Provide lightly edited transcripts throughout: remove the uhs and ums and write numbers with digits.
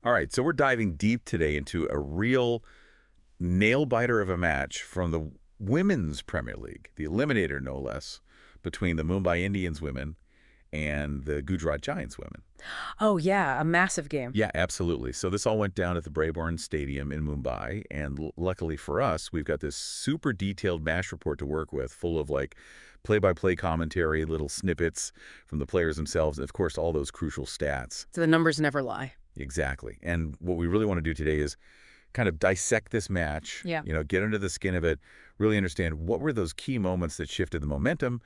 All right, so we're diving deep today into a real nail-biter of a match from the Women's Premier League, the Eliminator no less, between the Mumbai Indians women and the Gujarat Giants women. Oh, yeah, a massive game. Yeah, absolutely. So this all went down at the Brabourne Stadium in Mumbai, and luckily for us, we've got this super detailed match report to work with, full of like play-by-play commentary, little snippets from the players themselves, and of course, all those crucial stats. So the numbers never lie. Exactly. And what we really want to do today is kind of dissect this match, Yeah. get under the skin of it, really understand what were those key moments that shifted the momentum,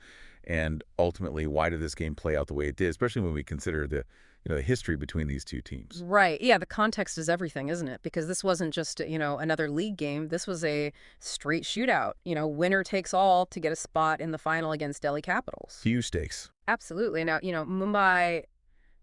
and ultimately why did this game play out the way it did, especially when we consider the the history between these two teams. Right. Yeah, the context is everything, isn't it? Because this wasn't just, another league game. This was a straight shootout. Winner takes all to get a spot in the final against Delhi Capitals. Huge stakes. Absolutely. Now, Mumbai,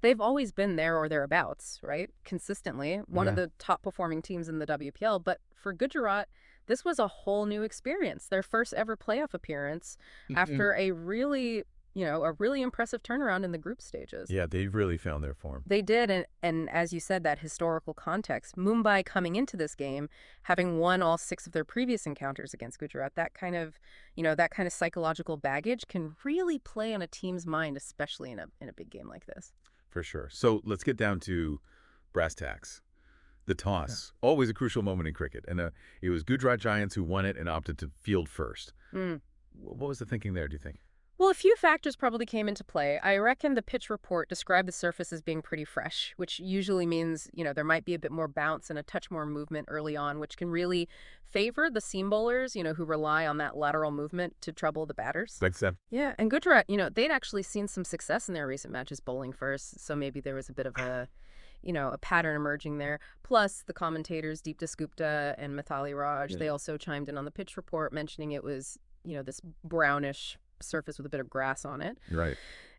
they've always been there or thereabouts, right? Consistently. One of Yeah. the top performing teams in the WPL. But for Gujarat, this was a whole new experience. Their first ever playoff appearance after a really impressive turnaround in the group stages. Yeah, they really found their form. They did, and as you said, that historical context, Mumbai coming into this game, having won all 6 of their previous encounters against Gujarat, that kind of psychological baggage can really play on a team's mind, especially in a big game like this. For sure. So let's get down to brass tacks. The toss, always a crucial moment in cricket. And it was Gujarat Giants who won it and opted to field first. Mm. What was the thinking there, do you think? Well, a few factors probably came into play. I reckon the pitch report described the surface as being pretty fresh, which usually means, there might be a bit more bounce and a touch more movement early on, which can really favor the seam bowlers, who rely on that lateral movement to trouble the batters. Like that. Yeah, and Gujarat, they'd actually seen some success in their recent matches bowling first, so maybe there was a bit of a pattern emerging there. Plus, the commentators, Deepta Gupta and Mithali Raj, they also chimed in on the pitch report, mentioning it was, this brownish surface with a bit of grass on it. Right.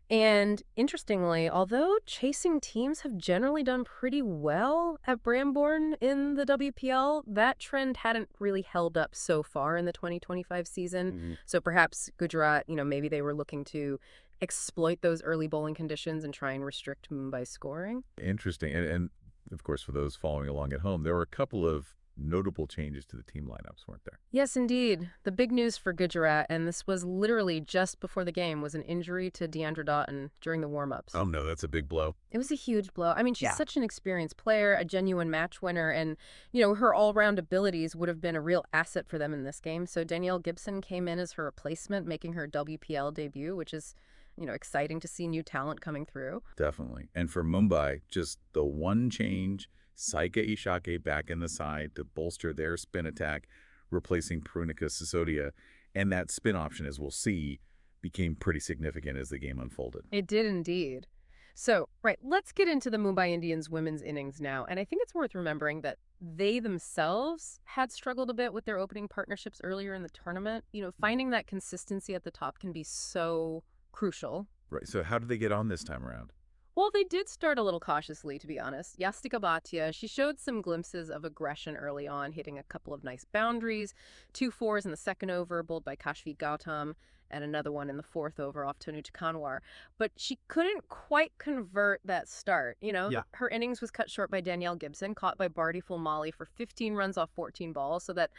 And interestingly, although chasing teams have generally done pretty well at Brambourne in the WPL, that trend hadn't really held up so far in the 2025 season. So perhaps Gujarat, maybe they were looking to exploit those early bowling conditions and try and restrict Mumbai's scoring. Interesting. And of course, for those following along at home, there were a couple of notable changes to the team lineups, weren't there? Yes, indeed. The big news for Gujarat, and this was literally just before the game, was an injury to Deandra Doughton during the warm-ups. Oh, no, that's a big blow. It was a huge blow. I mean, she's Yeah. such an experienced player, a genuine match winner, and, her all-round abilities would have been a real asset for them in this game. So Danielle Gibson came in as her replacement, making her WPL debut, which is, exciting to see new talent coming through. Definitely. And for Mumbai, just the one change, Saika Ishake back in the side to bolster their spin attack, replacing Prunika Sisodia. And that spin option, as we'll see, became pretty significant as the game unfolded. It did indeed. So, right, let's get into the Mumbai Indians women's innings now. And I think it's worth remembering that they themselves had struggled a bit with their opening partnerships earlier in the tournament. Finding that consistency at the top can be so crucial. Right. So how did they get on this time around? Well, they did start a little cautiously, to be honest. Yastika Bhatia, she showed some glimpses of aggression early on, hitting a couple of nice boundaries, 2 fours in the second over, bowled by Kashvi Gautam, and another one in the fourth over off Tanuja Kanwar. But she couldn't quite convert that start. Yeah. Her innings was cut short by Danielle Gibson, caught by Barty Fulmali for 15 runs off 14 balls, so that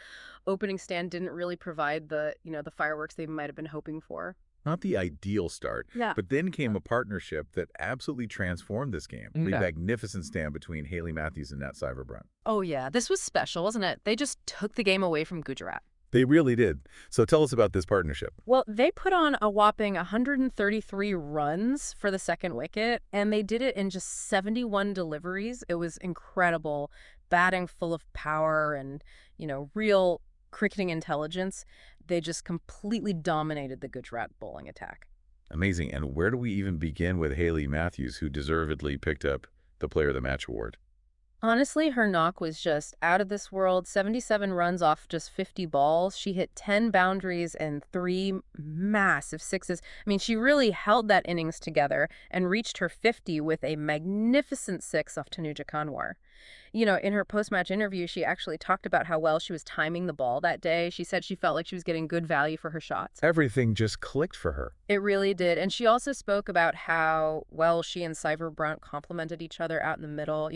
opening stand didn't really provide the fireworks they might have been hoping for. Not the ideal start, Yeah. but then came a partnership that absolutely transformed this game. The Okay. magnificent stand between Haley Matthews and Nat Cyberbrunt. Oh, yeah. This was special, wasn't it? They just took the game away from Gujarat. They really did. So tell us about this partnership. Well, they put on a whopping 133 runs for the second wicket, and they did it in just 71 deliveries. It was incredible. Batting full of power and, real cricketing intelligence. They just completely dominated the Gujarat bowling attack. Amazing. And where do we even begin with Haley Matthews, who deservedly picked up the Player of the Match award? Honestly, her knock was just out of this world. 77 runs off just 50 balls. She hit 10 boundaries and 3 massive sixes. I mean, she really held that innings together and reached her 50 with a magnificent 6 off Tanuja Kanwar. In her post-match interview, she actually talked about how well she was timing the ball that day. She said she felt like she was getting good value for her shots. Everything just clicked for her. It really did. And she also spoke about how well she and Cyber Brunt complemented each other out in the middle.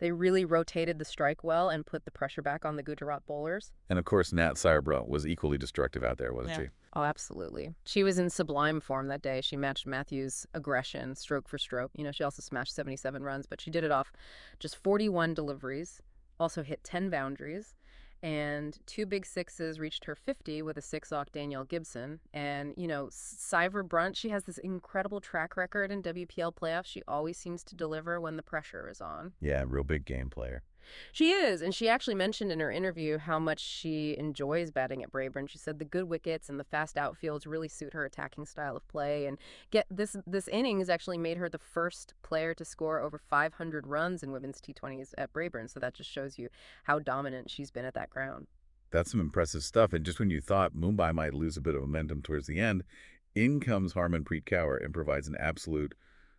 They really really rotated the strike well and put the pressure back on the Gujarat bowlers. And of course, Nat Sayrebra was equally destructive out there, wasn't Yeah. she? Oh, absolutely. She was in sublime form that day. She matched Matthews' aggression, stroke for stroke. She also smashed 77 runs, but she did it off just 41 deliveries, also hit 10 boundaries, and two big sixes reached her 50 with a six-off Danielle Gibson. And, Cyver Brunt, she has this incredible track record in WPL playoffs. She always seems to deliver when the pressure is on. Yeah, real big game player. She is, and she actually mentioned in her interview how much she enjoys batting at Braeburn. She said the good wickets and the fast outfields really suit her attacking style of play. And get this innings actually made her the first player to score over 500 runs in women's T20s at Braeburn. So that just shows you how dominant she's been at that ground. That's some impressive stuff. And just when you thought Mumbai might lose a bit of momentum towards the end, in comes Harmanpreet Kaur and provides an absolute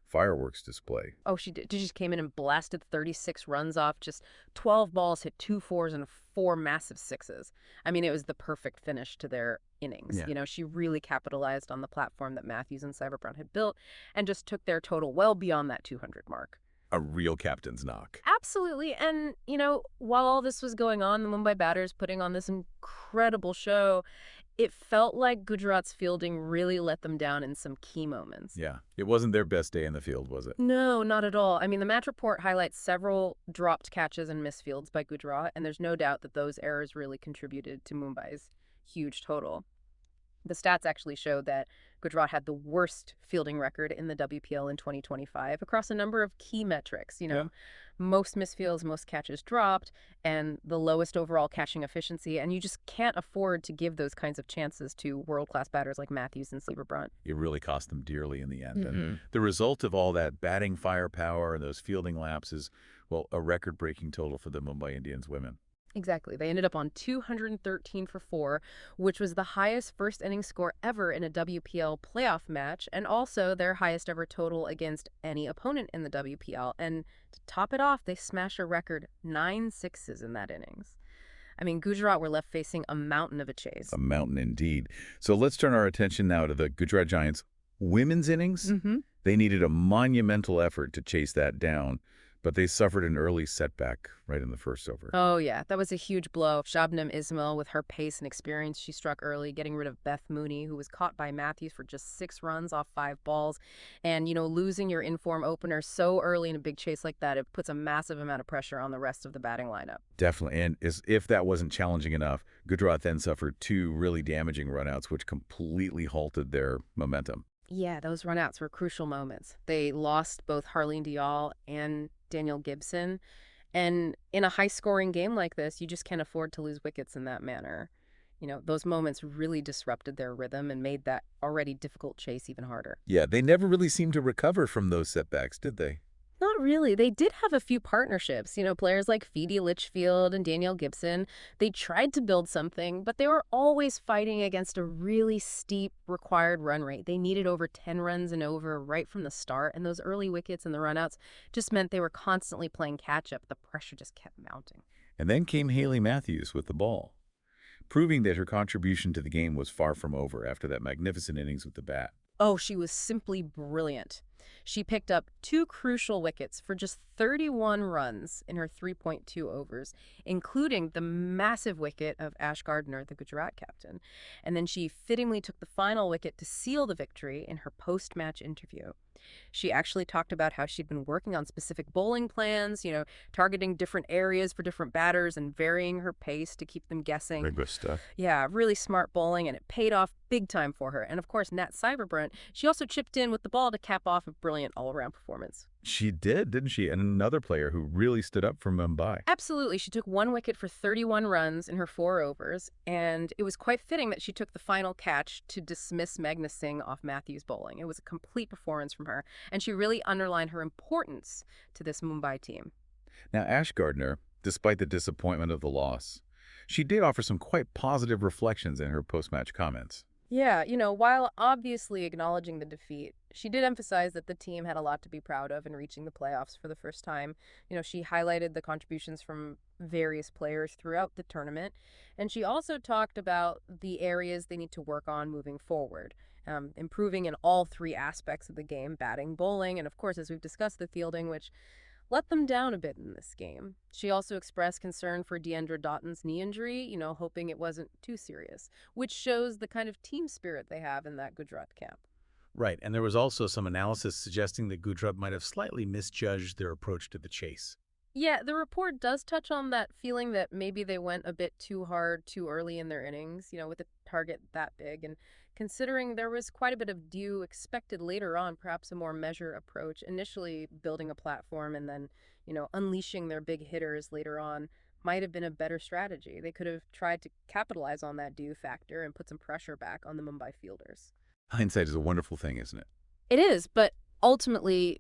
fireworks display. Oh, she did. She just came in and blasted 36 runs off, just 12 balls, hit 2 fours and 4 massive sixes. I mean, it was the perfect finish to their innings. Yeah. She really capitalized on the platform that Matthews and Cyberbrown had built and just took their total well beyond that 200 mark. A real captain's knock. Absolutely. And, while all this was going on, the Mumbai batters putting on this incredible show, it felt like Gujarat's fielding really let them down in some key moments. Yeah. It wasn't their best day in the field, was it? No, not at all. I mean, the match report highlights several dropped catches and misfields by Gujarat, and there's no doubt that those errors really contributed to Mumbai's huge total. The stats actually show that Gujarat had the worst fielding record in the WPL in 2025 across a number of key metrics. Yeah. Most misfields, most catches dropped, and the lowest overall catching efficiency. And you just can't afford to give those kinds of chances to world-class batters like Matthews and Seaver-Brunt. It really cost them dearly in the end. Mm-hmm. And the result of all that batting firepower and those fielding laps is, well, a record-breaking total for the Mumbai Indians women. Exactly. They ended up on 213 for 4, which was the highest first inning score ever in a WPL playoff match, and also their highest ever total against any opponent in the WPL. And to top it off, they smashed a record 9 sixes in that innings. I mean, Gujarat were left facing a mountain of a chase. A mountain indeed. So let's turn our attention now to the Gujarat Giants women's innings. Mm-hmm. They needed a monumental effort to chase that down, but they suffered an early setback right in the first over. Oh, yeah. That was a huge blow. Shabnam Ismail, with her pace and experience, she struck early, getting rid of Beth Mooney, who was caught by Matthews for just 6 runs off 5 balls. And, losing your in-form opener so early in a big chase like that, it puts a massive amount of pressure on the rest of the batting lineup. Definitely. And as if that wasn't challenging enough, Gujarat then suffered 2 really damaging runouts, which completely halted their momentum. Yeah, those runouts were crucial moments. They lost both Harleen Dial and Danielle Gibson. And in a high-scoring game like this, you just can't afford to lose wickets in that manner. Those moments really disrupted their rhythm and made that already difficult chase even harder. Yeah, they never really seemed to recover from those setbacks, did they? Not really. They did have a few partnerships, players like Phoebe Litchfield and Danielle Gibson. They tried to build something, but they were always fighting against a really steep required run rate. They needed over 10 runs and over right from the start, and those early wickets and the runouts just meant they were constantly playing catch-up. The pressure just kept mounting. And then came Haley Matthews with the ball, proving that her contribution to the game was far from over after that magnificent innings with the bat. Oh, she was simply brilliant. She picked up 2 crucial wickets for just 31 runs in her 3.2 overs, including the massive wicket of Ash Gardner, the Gujarat captain. And then she fittingly took the final wicket to seal the victory in her post-match interview. She actually talked about how she'd been working on specific bowling plans, targeting different areas for different batters and varying her pace to keep them guessing. Rigorous stuff. Yeah, really smart bowling, and it paid off big time for her. And of course, Nat Cyberbrunt, she also chipped in with the ball to cap off a brilliant all-around performance. She did, didn't she? And another player who really stood up for Mumbai. Absolutely. She took 1 wicket for 31 runs in her 4 overs, and it was quite fitting that she took the final catch to dismiss Magnus Singh off Matthews' bowling. It was a complete performance from her, and she really underlined her importance to this Mumbai team. Now, Ash Gardner, despite the disappointment of the loss, she did offer some quite positive reflections in her post-match comments. Yeah, while obviously acknowledging the defeat, she did emphasize that the team had a lot to be proud of in reaching the playoffs for the first time. She highlighted the contributions from various players throughout the tournament, and she also talked about the areas they need to work on moving forward, improving in all 3 aspects of the game: batting, bowling, and of course, as we've discussed, the fielding, which, let them down a bit in this game. She also expressed concern for Deandra Doughton's knee injury, hoping it wasn't too serious, which shows the kind of team spirit they have in that Gujarat camp. Right, and there was also some analysis suggesting that Gujarat might have slightly misjudged their approach to the chase. Yeah, the report does touch on that feeling that maybe they went a bit too hard too early in their innings, with a target that big. And considering there was quite a bit of dew expected later on, perhaps a more measured approach, initially building a platform and then, unleashing their big hitters later on might have been a better strategy. They could have tried to capitalize on that dew factor and put some pressure back on the Mumbai fielders. Hindsight is a wonderful thing, isn't it? It is, but ultimately,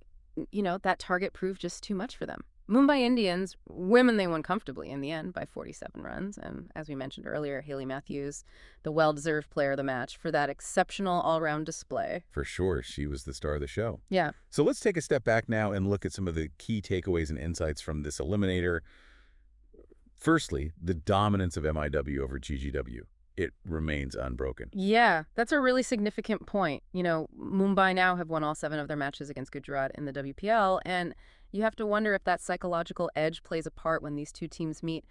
that target proved just too much for them. Mumbai Indians, women, they won comfortably in the end by 47 runs. And as we mentioned earlier, Haley Matthews, the well-deserved player of the match for that exceptional all-round display. For sure, she was the star of the show. Yeah. So let's take a step back now and look at some of the key takeaways and insights from this Eliminator. Firstly, the dominance of MIW over GGW. It remains unbroken. Yeah, that's a really significant point. Mumbai now have won all 7 of their matches against Gujarat in the WPL, and you have to wonder if that psychological edge plays a part when these two teams meet.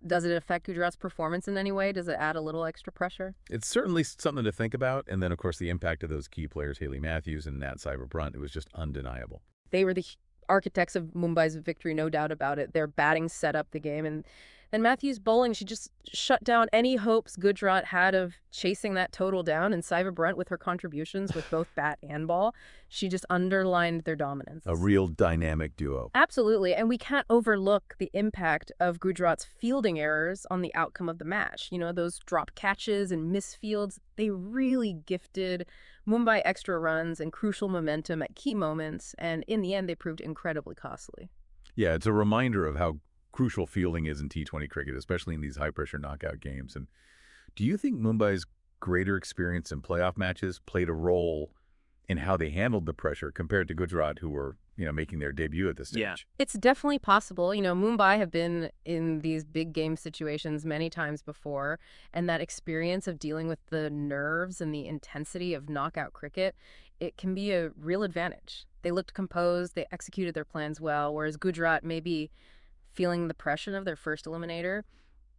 Does it affect Gujarat's performance in any way? Does it add a little extra pressure? It's certainly something to think about. And then, of course, the impact of those key players, Haley Matthews and Nat Cyber-Brunt, it was just undeniable. They were the architects of Mumbai's victory, no doubt about it. Their batting set up the game, and Matthews' bowling, she just shut down any hopes Gujarat had of chasing that total down. And Cyber-Brunt, with her contributions with both bat and ball, she just underlined their dominance. A real dynamic duo. Absolutely. And we can't overlook the impact of Gujarat's fielding errors on the outcome of the match. Those drop catches and misfields, they really gifted Mumbai extra runs and crucial momentum at key moments. And in the end, they proved incredibly costly. Yeah, it's a reminder of how crucial fielding is in T20 cricket, especially in these high-pressure knockout games. And do you think Mumbai's greater experience in playoff matches played a role in how they handled the pressure compared to Gujarat, who were, making their debut at this stage? Yeah. It's definitely possible. Mumbai have been in these big game situations many times before, and that experience of dealing with the nerves and the intensity of knockout cricket, it can be a real advantage. They looked composed, they executed their plans well, whereas Gujarat maybe feeling the pressure of their first eliminator,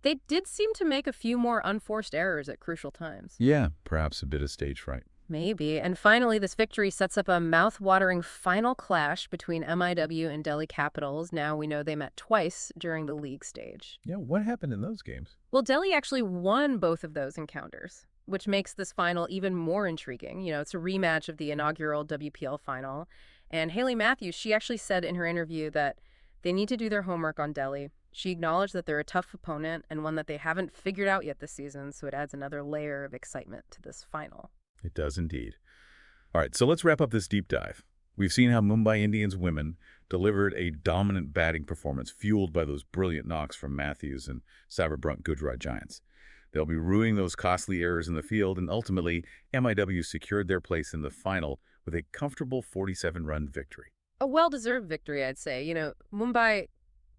they did seem to make a few more unforced errors at crucial times. Yeah, perhaps a bit of stage fright. Maybe. And finally, this victory sets up a mouth-watering final clash between MIW and Delhi Capitals. Now we know they met twice during the league stage. Yeah, what happened in those games? Well, Delhi actually won both of those encounters, which makes this final even more intriguing. It's a rematch of the inaugural WPL final. And Haley Matthews, she actually said in her interview that they need to do their homework on Delhi. She acknowledged that they're a tough opponent and one that they haven't figured out yet this season, so it adds another layer of excitement to this final. It does indeed. All right, so let's wrap up this deep dive. We've seen how Mumbai Indians women delivered a dominant batting performance fueled by those brilliant knocks from Matthews and Cyber-Brunt Gujarat Giants. They'll be ruining those costly errors in the field, and ultimately, MIW secured their place in the final with a comfortable 47-run victory. A well-deserved victory, I'd say. Mumbai,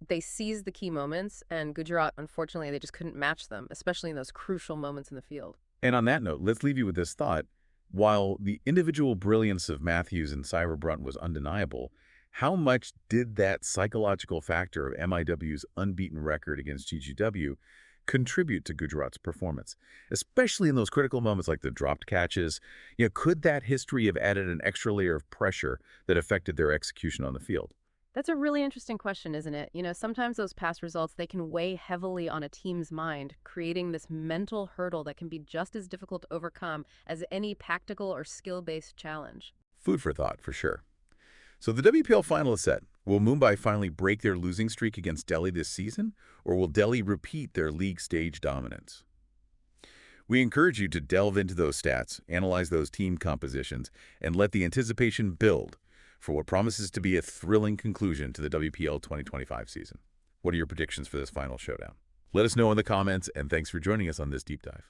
they seized the key moments, and Gujarat, unfortunately, they just couldn't match them, especially in those crucial moments in the field. And on that note, let's leave you with this thought. While the individual brilliance of Matthews and Cyber-Brunt was undeniable, how much did that psychological factor of MIW's unbeaten record against GGW contribute to Gujarat's performance, especially in those critical moments like the dropped catches? Could that history have added an extra layer of pressure that affected their execution on the field? That's a really interesting question, isn't it? Sometimes those past results, they can weigh heavily on a team's mind, creating this mental hurdle that can be just as difficult to overcome as any tactical or skill-based challenge. Food for thought, for sure. So the WPL final is set. Will Mumbai finally break their losing streak against Delhi this season, or will Delhi repeat their league stage dominance? We encourage you to delve into those stats, analyze those team compositions, and let the anticipation build for what promises to be a thrilling conclusion to the WPL 2025 season. What are your predictions for this final showdown? Let us know in the comments, and thanks for joining us on this deep dive.